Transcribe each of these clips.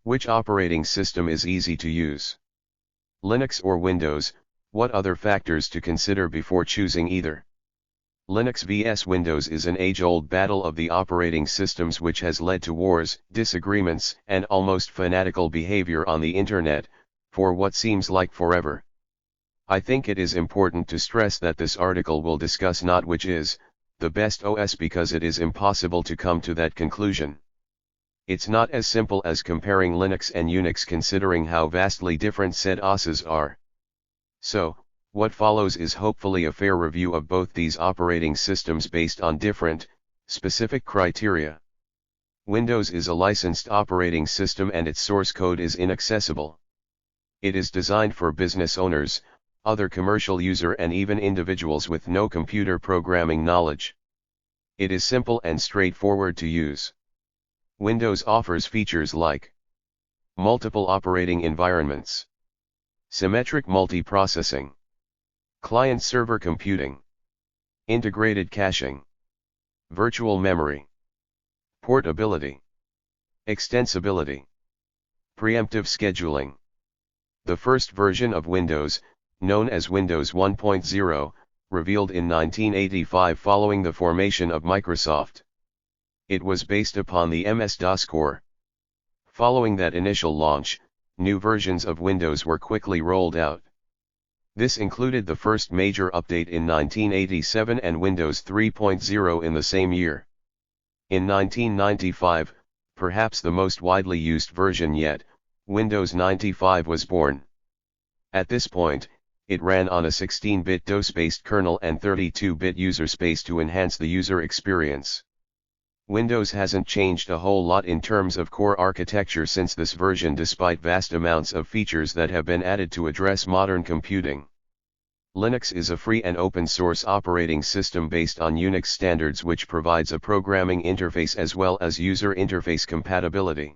Which operating system is easy to use? Linux or Windows? What other factors to consider before choosing either? Linux vs Windows is an age-old battle of the operating systems which has led to wars, disagreements, and almost fanatical behavior on the internet, for what seems like forever. I think it is important to stress that this article will discuss not which is the best OS, because it is impossible to come to that conclusion. It's not as simple as comparing Linux and Unix, considering how vastly different said OSes are. So, what follows is hopefully a fair review of both these operating systems based on different, specific criteria. Windows is a licensed operating system and its source code is inaccessible. It is designed for business owners, other commercial user and even individuals with no computer programming knowledge. It is simple and straightforward to use. Windows offers features like multiple operating environments, symmetric multiprocessing, client-server computing, integrated caching, virtual memory, portability, extensibility, preemptive scheduling. The first version of Windows, known as Windows 1.0, revealed in 1985 following the formation of Microsoft. It was based upon the MS-DOS core. Following that initial launch, new versions of Windows were quickly rolled out. This included the first major update in 1987 and Windows 3.0 in the same year. In 1995, perhaps the most widely used version yet, Windows 95 was born. At this point, it ran on a 16-bit DOS-based kernel and 32-bit user space to enhance the user experience. Windows hasn't changed a whole lot in terms of core architecture since this version, despite vast amounts of features that have been added to address modern computing. Linux is a free and open source operating system based on Unix standards, which provides a programming interface as well as user interface compatibility.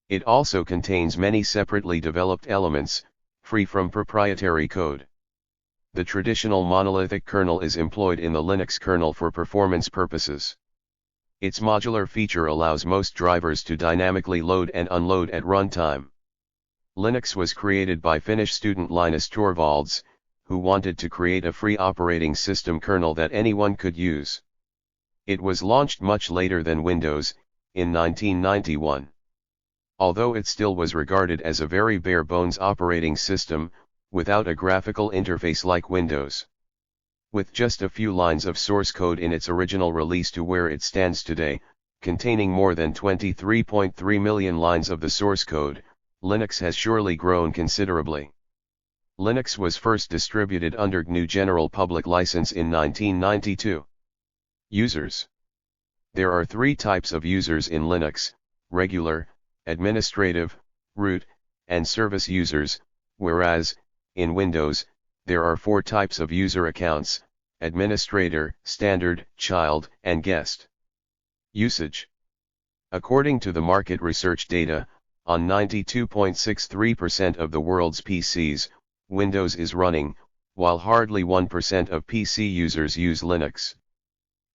It also contains many separately developed elements, free from proprietary code. The traditional monolithic kernel is employed in the Linux kernel for performance purposes. Its modular feature allows most drivers to dynamically load and unload at runtime. Linux was created by Finnish student Linus Torvalds, who wanted to create a free operating system kernel that anyone could use. It was launched much later than Windows, in 1991. Although it still was regarded as a very bare-bones operating system, without a graphical interface like Windows. With just a few lines of source code in its original release to where it stands today, containing more than 23.3 million lines of the source code, Linux has surely grown considerably. Linux was first distributed under GNU General Public License in 1992. Users. There are three types of users in Linux: regular, administrative, root, and service users, whereas, in Windows, there are four types of user accounts: administrator, standard, child, and guest. Usage. According to the market research data, on 92.63% of the world's PCs, Windows is running, while hardly 1% of PC users use Linux.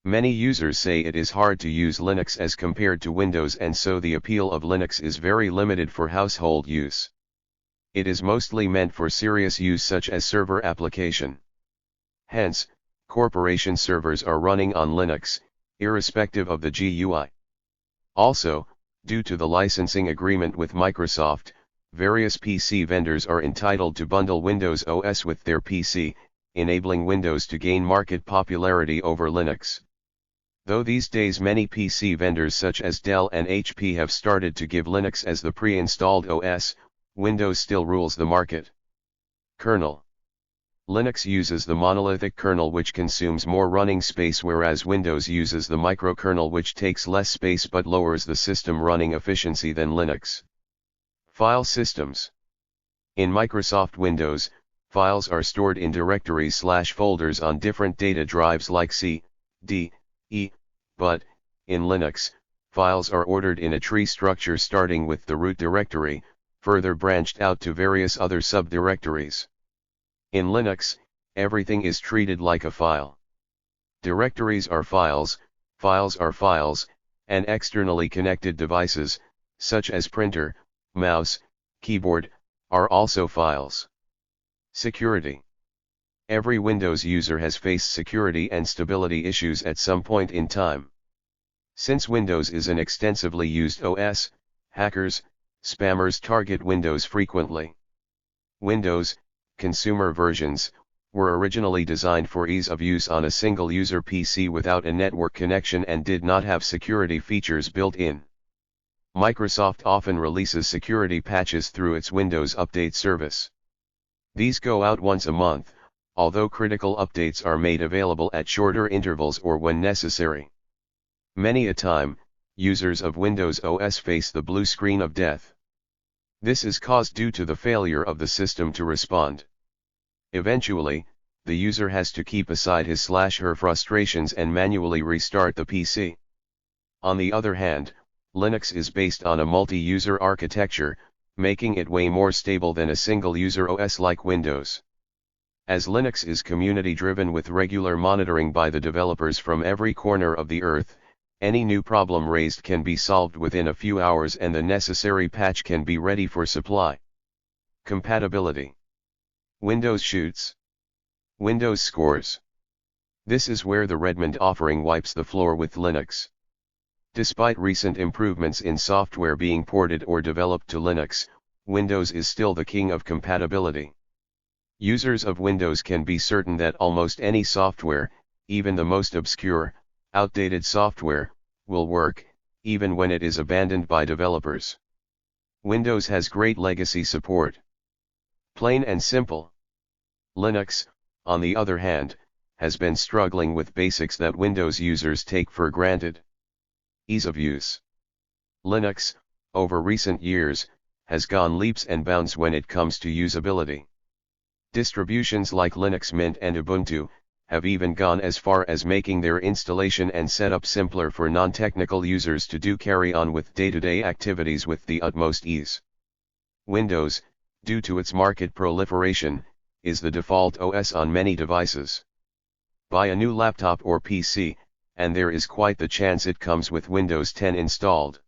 Many users say it is hard to use Linux as compared to Windows, and so the appeal of Linux is very limited for household use. It is mostly meant for serious use such as server application. Hence, corporation servers are running on Linux, irrespective of the GUI. Also, due to the licensing agreement with Microsoft, various PC vendors are entitled to bundle Windows OS with their PC, enabling Windows to gain market popularity over Linux. Though these days many PC vendors such as Dell and HP have started to give Linux as the pre-installed OS, Windows still rules the market. Kernel. Linux uses the monolithic kernel, which consumes more running space, whereas Windows uses the microkernel, which takes less space but lowers the system running efficiency than Linux. File systems. In Microsoft Windows, files are stored in directories/folders on different data drives like C, D, E, but, in Linux, files are ordered in a tree structure starting with the root directory, further branched out to various other subdirectories. In Linux, everything is treated like a file. Directories are files, files are files, and externally connected devices, such as printer, mouse, keyboard, are also files. Security. Every Windows user has faced security and stability issues at some point in time. Since Windows is an extensively used OS, hackers, spammers target Windows frequently. Windows, consumer versions, were originally designed for ease of use on a single-user PC without a network connection and did not have security features built in. Microsoft often releases security patches through its Windows Update service. These go out once a month, although critical updates are made available at shorter intervals or when necessary. Many a time, users of Windows OS face the blue screen of death. This is caused due to the failure of the system to respond. Eventually, the user has to keep aside his/her frustrations and manually restart the PC. On the other hand, Linux is based on a multi-user architecture, making it way more stable than a single-user OS like Windows. As Linux is community-driven with regular monitoring by the developers from every corner of the earth, any new problem raised can be solved within a few hours and the necessary patch can be ready for supply. Compatibility. Windows shoots. Windows scores. This is where the Redmond offering wipes the floor with Linux. Despite recent improvements in software being ported or developed to Linux, Windows is still the king of compatibility. Users of Windows can be certain that almost any software, even the most obscure, outdated software, will work, even when it is abandoned by developers. Windows has great legacy support. Plain and simple. Linux, on the other hand, has been struggling with basics that Windows users take for granted. Ease of use. Linux, over recent years, has gone leaps and bounds when it comes to usability. Distributions like Linux Mint and Ubuntu have even gone as far as making their installation and setup simpler for non-technical users to carry on with day-to-day activities with the utmost ease. Windows, due to its market proliferation, is the default OS on many devices. Buy a new laptop or PC, and there is quite the chance it comes with Windows 10 installed.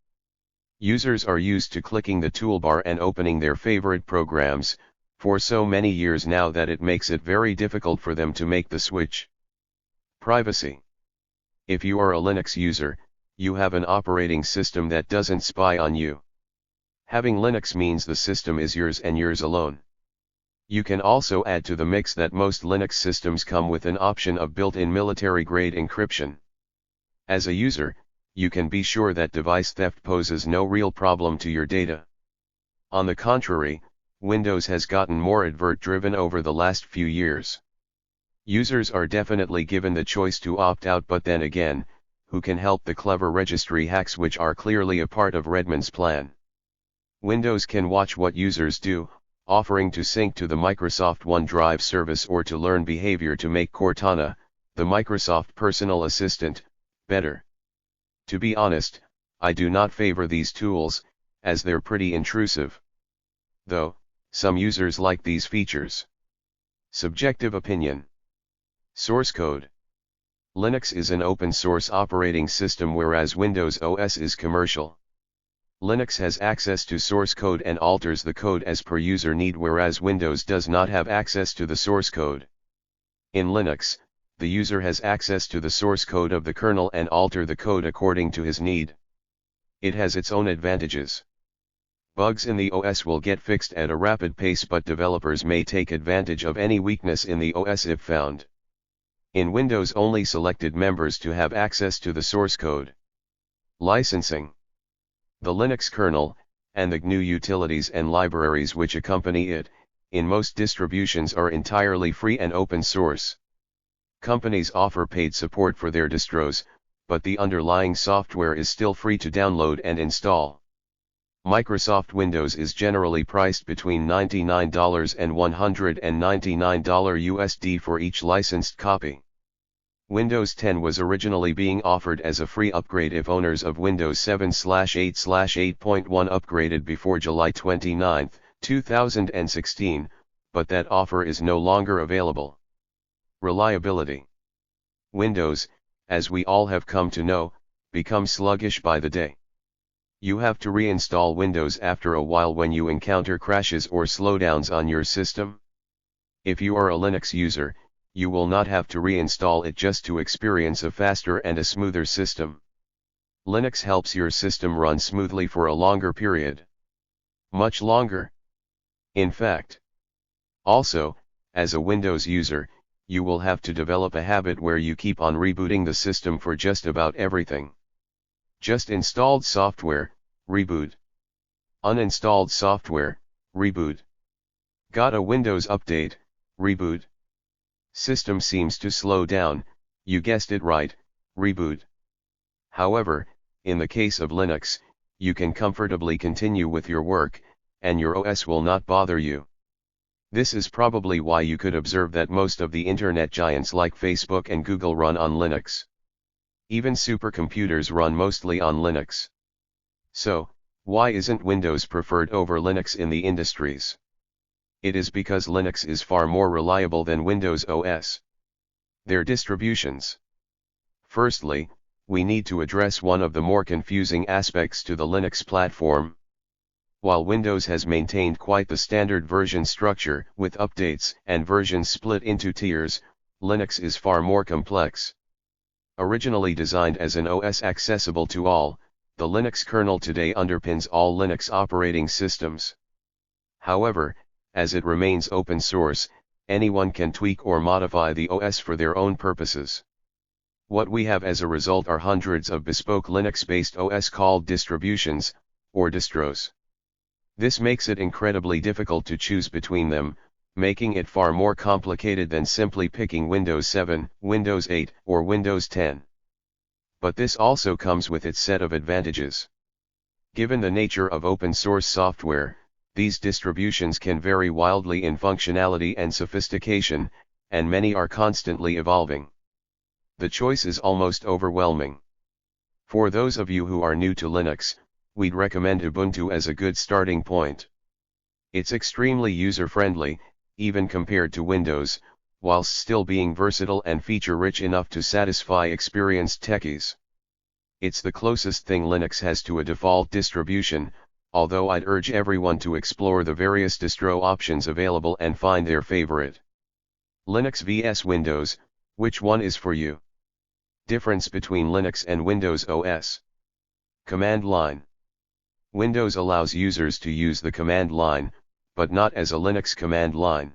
Users are used to clicking the toolbar and opening their favorite programs for so many years now that it makes it very difficult for them to make the switch. Privacy. If you are a Linux user, you have an operating system that doesn't spy on you. Having Linux means the system is yours and yours alone. You can also add to the mix that most Linux systems come with an option of built-in military-grade encryption. As a user, you can be sure that device theft poses no real problem to your data. On the contrary, Windows has gotten more advert-driven over the last few years. Users are definitely given the choice to opt out, but then again, who can help the clever registry hacks which are clearly a part of Redmond's plan? Windows can watch what users do, offering to sync to the Microsoft OneDrive service or to learn behavior to make Cortana, the Microsoft personal assistant, better. To be honest, I do not favor these tools, as they're pretty intrusive. Though, some users like these features. Subjective opinion. Source code. Linux is an open-source operating system whereas Windows OS is commercial. Linux has access to source code and alters the code as per user need, whereas Windows does not have access to the source code. In Linux, the user has access to the source code of the kernel and alter the code according to his need. It has its own advantages. Bugs in the OS will get fixed at a rapid pace, but developers may take advantage of any weakness in the OS if found. In Windows, only selected members to have access to the source code. Licensing. The Linux kernel, and the GNU utilities and libraries which accompany it, in most distributions are entirely free and open source. Companies offer paid support for their distros, but the underlying software is still free to download and install. Microsoft Windows is generally priced between $99 and $199 USD for each licensed copy. Windows 10 was originally being offered as a free upgrade if owners of Windows 7/8/8.1 upgraded before July 29, 2016, but that offer is no longer available. Reliability. Windows, as we all have come to know, becomes sluggish by the day. You have to reinstall Windows after a while when you encounter crashes or slowdowns on your system. If you are a Linux user, you will not have to reinstall it just to experience a faster and a smoother system. Linux helps your system run smoothly for a longer period. Much longer. In fact. Also, as a Windows user, you will have to develop a habit where you keep on rebooting the system for just about everything. Just installed software, reboot. Uninstalled software, reboot. Got a Windows update, reboot. System seems to slow down, you guessed it right, reboot. However, in the case of Linux, you can comfortably continue with your work, and your OS will not bother you. This is probably why you could observe that most of the internet giants like Facebook and Google run on Linux. Even supercomputers run mostly on Linux. So, why isn't Windows preferred over Linux in the industries? It is because Linux is far more reliable than Windows OS. Their distributions. Firstly, we need to address one of the more confusing aspects to the Linux platform. While Windows has maintained quite the standard version structure with updates and versions split into tiers, Linux is far more complex. Originally designed as an OS accessible to all, the Linux kernel today underpins all Linux operating systems. However, as it remains open source, anyone can tweak or modify the OS for their own purposes. What we have as a result are hundreds of bespoke Linux-based OS called distributions, or distros. This makes it incredibly difficult to choose between them, making it far more complicated than simply picking Windows 7, Windows 8, or Windows 10. But this also comes with its set of advantages. Given the nature of open source software, these distributions can vary wildly in functionality and sophistication, and many are constantly evolving. The choice is almost overwhelming. For those of you who are new to Linux, we'd recommend Ubuntu as a good starting point. It's extremely user-friendly, even compared to Windows, whilst still being versatile and feature-rich enough to satisfy experienced techies. It's the closest thing Linux has to a default distribution, although I'd urge everyone to explore the various distro options available and find their favorite. Linux vs Windows, which one is for you? Difference between Linux and Windows OS. Command line. Windows allows users to use the command line, but not as a Linux command line.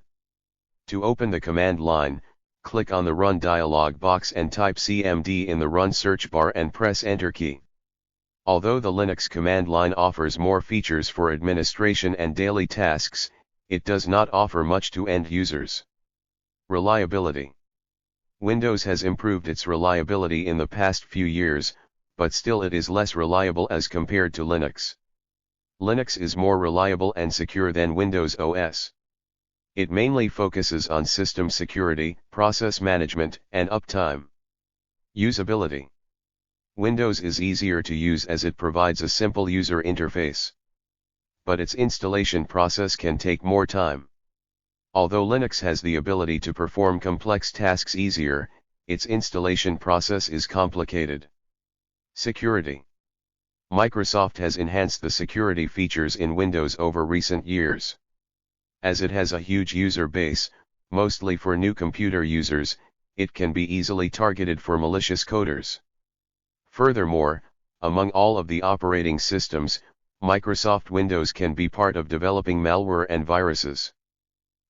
To open the command line, click on the Run dialog box and type CMD in the Run search bar and press Enter key. Although the Linux command line offers more features for administration and daily tasks, it does not offer much to end users. Reliability. Windows has improved its reliability in the past few years, but still it is less reliable as compared to Linux. Linux is more reliable and secure than Windows OS. It mainly focuses on system security, process management, and uptime. Usability. Windows is easier to use as it provides a simple user interface. But its installation process can take more time. Although Linux has the ability to perform complex tasks easier, its installation process is complicated. Security. Microsoft has enhanced the security features in Windows over recent years. As it has a huge user base, mostly for new computer users, it can be easily targeted for malicious coders. Furthermore, among all of the operating systems, Microsoft Windows can be part of developing malware and viruses.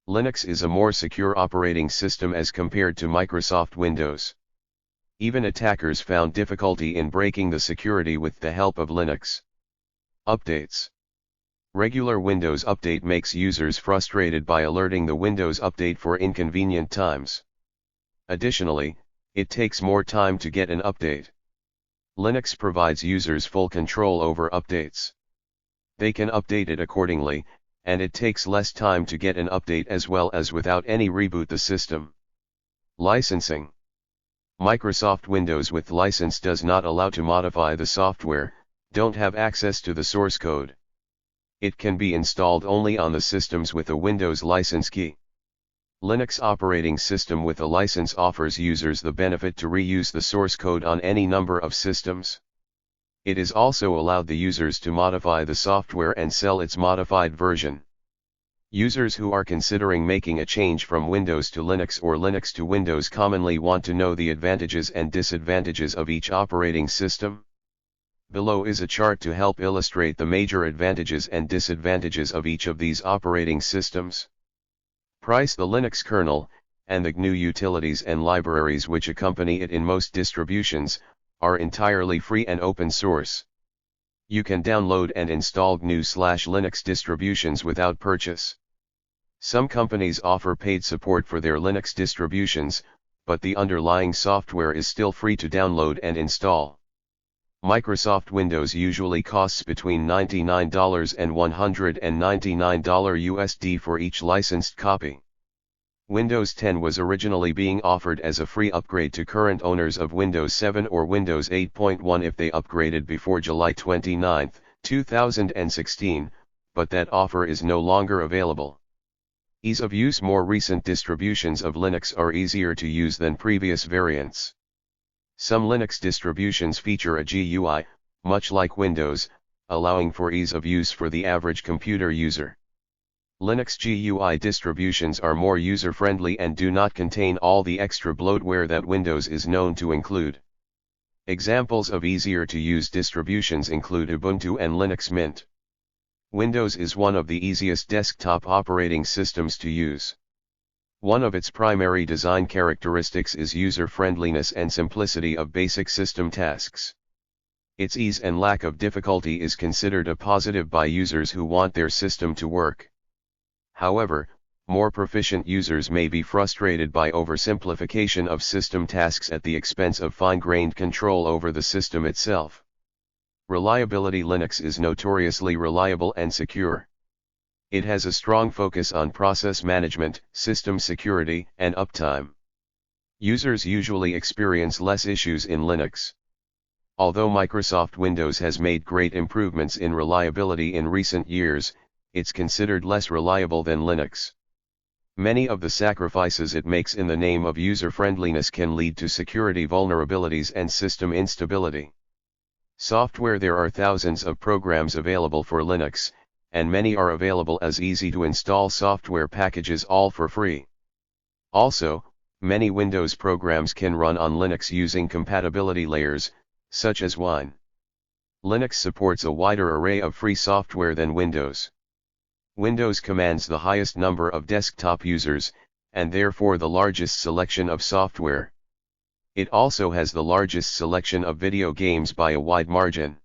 Linux is a more secure operating system as compared to Microsoft Windows. Even attackers found difficulty in breaking the security with the help of Linux. Updates. Regular Windows Update makes users frustrated by alerting the Windows Update for inconvenient times. Additionally, it takes more time to get an update. Linux provides users full control over updates. They can update it accordingly, and it takes less time to get an update as well as without any reboot the system. Licensing. Microsoft Windows with license does not allow to modify the software, don't have access to the source code. It can be installed only on the systems with a Windows license key. Linux operating system with a license offers users the benefit to reuse the source code on any number of systems. It is also allowed the users to modify the software and sell its modified version. Users who are considering making a change from Windows to Linux or Linux to Windows commonly want to know the advantages and disadvantages of each operating system. Below is a chart to help illustrate the major advantages and disadvantages of each of these operating systems. Price: the Linux kernel, and the GNU utilities and libraries which accompany it in most distributions, are entirely free and open source. You can download and install GNU/Linux distributions without purchase. Some companies offer paid support for their Linux distributions, but the underlying software is still free to download and install. Microsoft Windows usually costs between $99 and $199 USD for each licensed copy. Windows 10 was originally being offered as a free upgrade to current owners of Windows 7 or Windows 8.1 if they upgraded before July 29, 2016, but that offer is no longer available. Ease of use: more recent distributions of Linux are easier to use than previous variants. Some Linux distributions feature a GUI, much like Windows, allowing for ease of use for the average computer user. Linux GUI distributions are more user-friendly and do not contain all the extra bloatware that Windows is known to include. Examples of easier-to-use distributions include Ubuntu and Linux Mint. Windows is one of the easiest desktop operating systems to use. One of its primary design characteristics is user-friendliness and simplicity of basic system tasks. Its ease and lack of difficulty is considered a positive by users who want their system to work. However, more proficient users may be frustrated by oversimplification of system tasks at the expense of fine-grained control over the system itself. Reliability: Linux is notoriously reliable and secure. It has a strong focus on process management, system security, and uptime. Users usually experience less issues in Linux. Although Microsoft Windows has made great improvements in reliability in recent years, it's considered less reliable than Linux. Many of the sacrifices it makes in the name of user-friendliness can lead to security vulnerabilities and system instability. Software: there are thousands of programs available for Linux, and many are available as easy-to-install software packages, all for free. Also, many Windows programs can run on Linux using compatibility layers, such as Wine. Linux supports a wider array of free software than Windows. Windows commands the highest number of desktop users, and therefore the largest selection of software. It also has the largest selection of video games by a wide margin.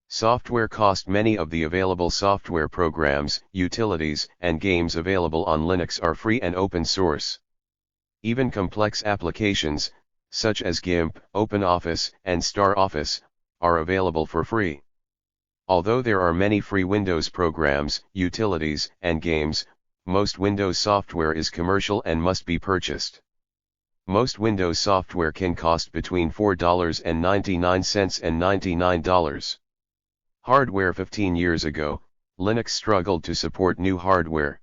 Software cost: many of the available software programs, utilities, and games available on Linux are free and open source. Even complex applications, such as GIMP, OpenOffice, and StarOffice, are available for free. Although there are many free Windows programs, utilities, and games, most Windows software is commercial and must be purchased. Most Windows software can cost between $4.99 and $99. Hardware: 15 years ago, Linux struggled to support new hardware.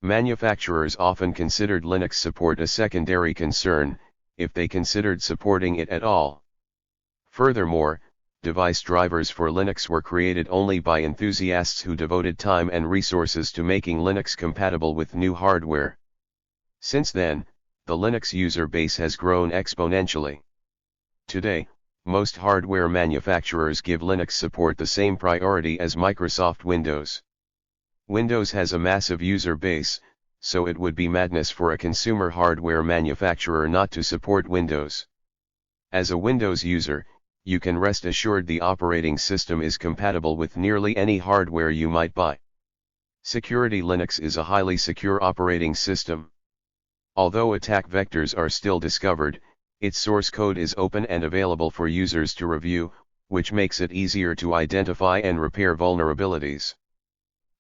Manufacturers often considered Linux support a secondary concern, if they considered supporting it at all. Furthermore, device drivers for Linux were created only by enthusiasts who devoted time and resources to making Linux compatible with new hardware. Since then, the Linux user base has grown exponentially. Today, most hardware manufacturers give Linux support the same priority as Microsoft Windows. Windows has a massive user base, so it would be madness for a consumer hardware manufacturer not to support Windows. As a Windows user, you can rest assured the operating system is compatible with nearly any hardware you might buy. Security: Linux is a highly secure operating system. Although attack vectors are still discovered, its source code is open and available for users to review, which makes it easier to identify and repair vulnerabilities.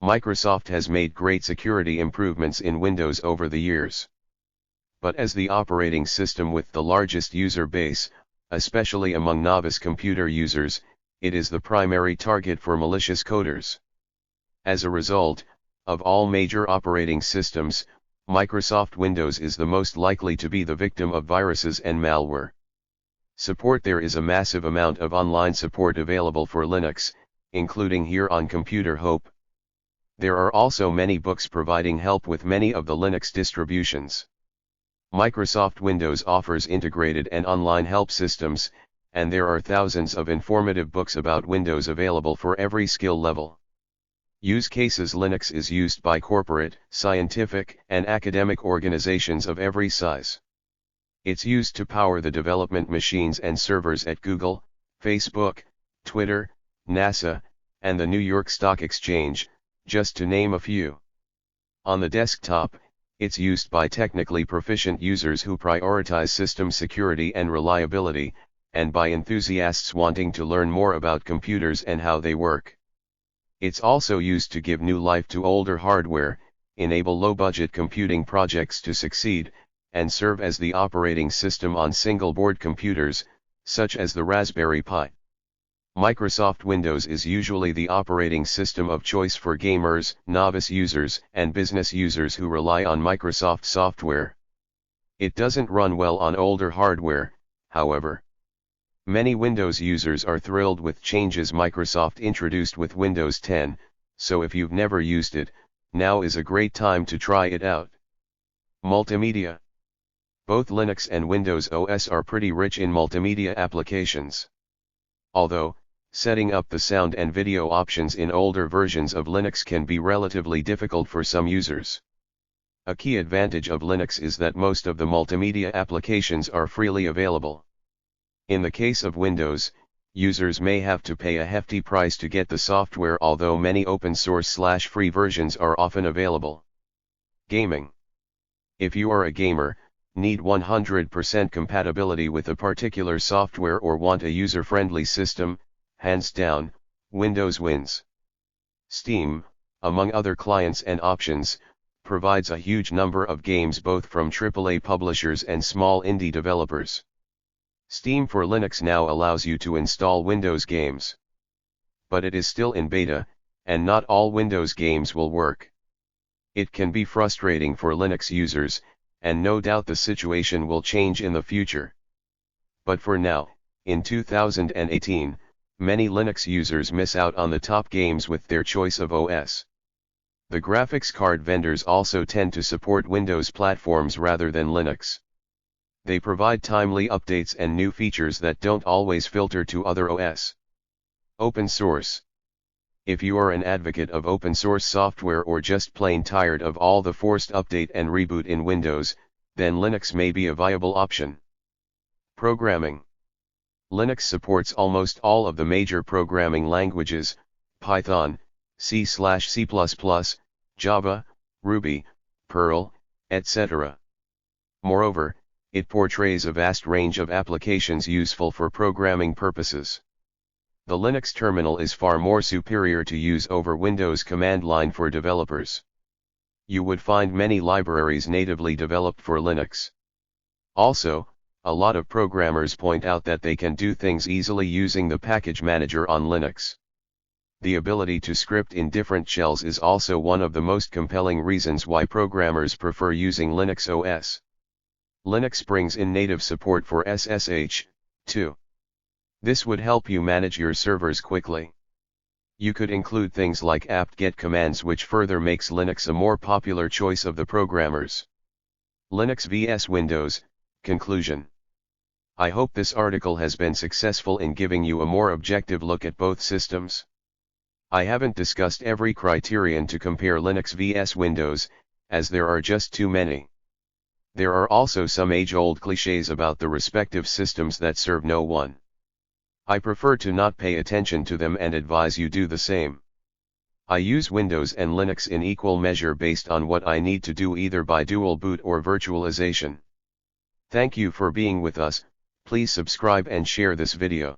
Microsoft has made great security improvements in Windows over the years. But as the operating system with the largest user base, especially among novice computer users, it is the primary target for malicious coders. As a result, of all major operating systems, Microsoft Windows is the most likely to be the victim of viruses and malware. Support. There is a massive amount of online support available for Linux, including here on Computer Hope. There are also many books providing help with many of the Linux distributions. Microsoft Windows offers integrated and online help systems, and there are thousands of informative books about Windows available for every skill level. Use cases. Linux is used by corporate, scientific, and academic organizations of every size. It's used to power the development machines and servers at Google, Facebook, Twitter, NASA, and the New York Stock Exchange, just to name a few. On the desktop, it's used by technically proficient users who prioritize system security and reliability, and by enthusiasts wanting to learn more about computers and how they work. It's also used to give new life to older hardware, enable low-budget computing projects to succeed, and serve as the operating system on single-board computers, such as the Raspberry Pi. Microsoft Windows is usually the operating system of choice for gamers, novice users, and business users who rely on Microsoft software. It doesn't run well on older hardware, however. Many Windows users are thrilled with changes Microsoft introduced with Windows 10, so if you've never used it, now is a great time to try it out. Multimedia. Both Linux and Windows OS are pretty rich in multimedia applications. Although, setting up the sound and video options in older versions of Linux can be relatively difficult for some users. A key advantage of Linux is that most of the multimedia applications are freely available. In the case of Windows, users may have to pay a hefty price to get the software, although many open-source/free versions are often available. Gaming. If you are a gamer, need 100% compatibility with a particular software or want a user-friendly system, hands down, Windows wins. Steam, among other clients and options, provides a huge number of games both from AAA publishers and small indie developers. Steam for Linux now allows you to install Windows games. But it is still in beta, and not all Windows games will work. It can be frustrating for Linux users, and no doubt the situation will change in the future. But for now, in 2018, many Linux users miss out on the top games with their choice of OS. The graphics card vendors also tend to support Windows platforms rather than Linux. They provide timely updates and new features that don't always filter to other OS. Open source. If you are an advocate of open source software or just plain tired of all the forced update and reboot in Windows, then Linux may be a viable option. Programming. Linux supports almost all of the major programming languages: Python, C/C++, Java, Ruby, Perl, etc. Moreover, it portrays a vast range of applications useful for programming purposes. The Linux terminal is far more superior to use over Windows command line for developers. You would find many libraries natively developed for Linux. Also, a lot of programmers point out that they can do things easily using the package manager on Linux. The ability to script in different shells is also one of the most compelling reasons why programmers prefer using Linux OS. Linux brings in native support for SSH, too. This would help you manage your servers quickly. You could include things like apt-get commands, which further makes Linux a more popular choice of the programmers. Linux vs Windows. Conclusion. I hope this article has been successful in giving you a more objective look at both systems. I haven't discussed every criterion to compare Linux vs Windows, as there are just too many. There are also some age-old clichés about the respective systems that serve no one. I prefer to not pay attention to them and advise you do the same. I use Windows and Linux in equal measure based on what I need to do, either by dual boot or virtualization. Thank you for being with us. Please subscribe and share this video.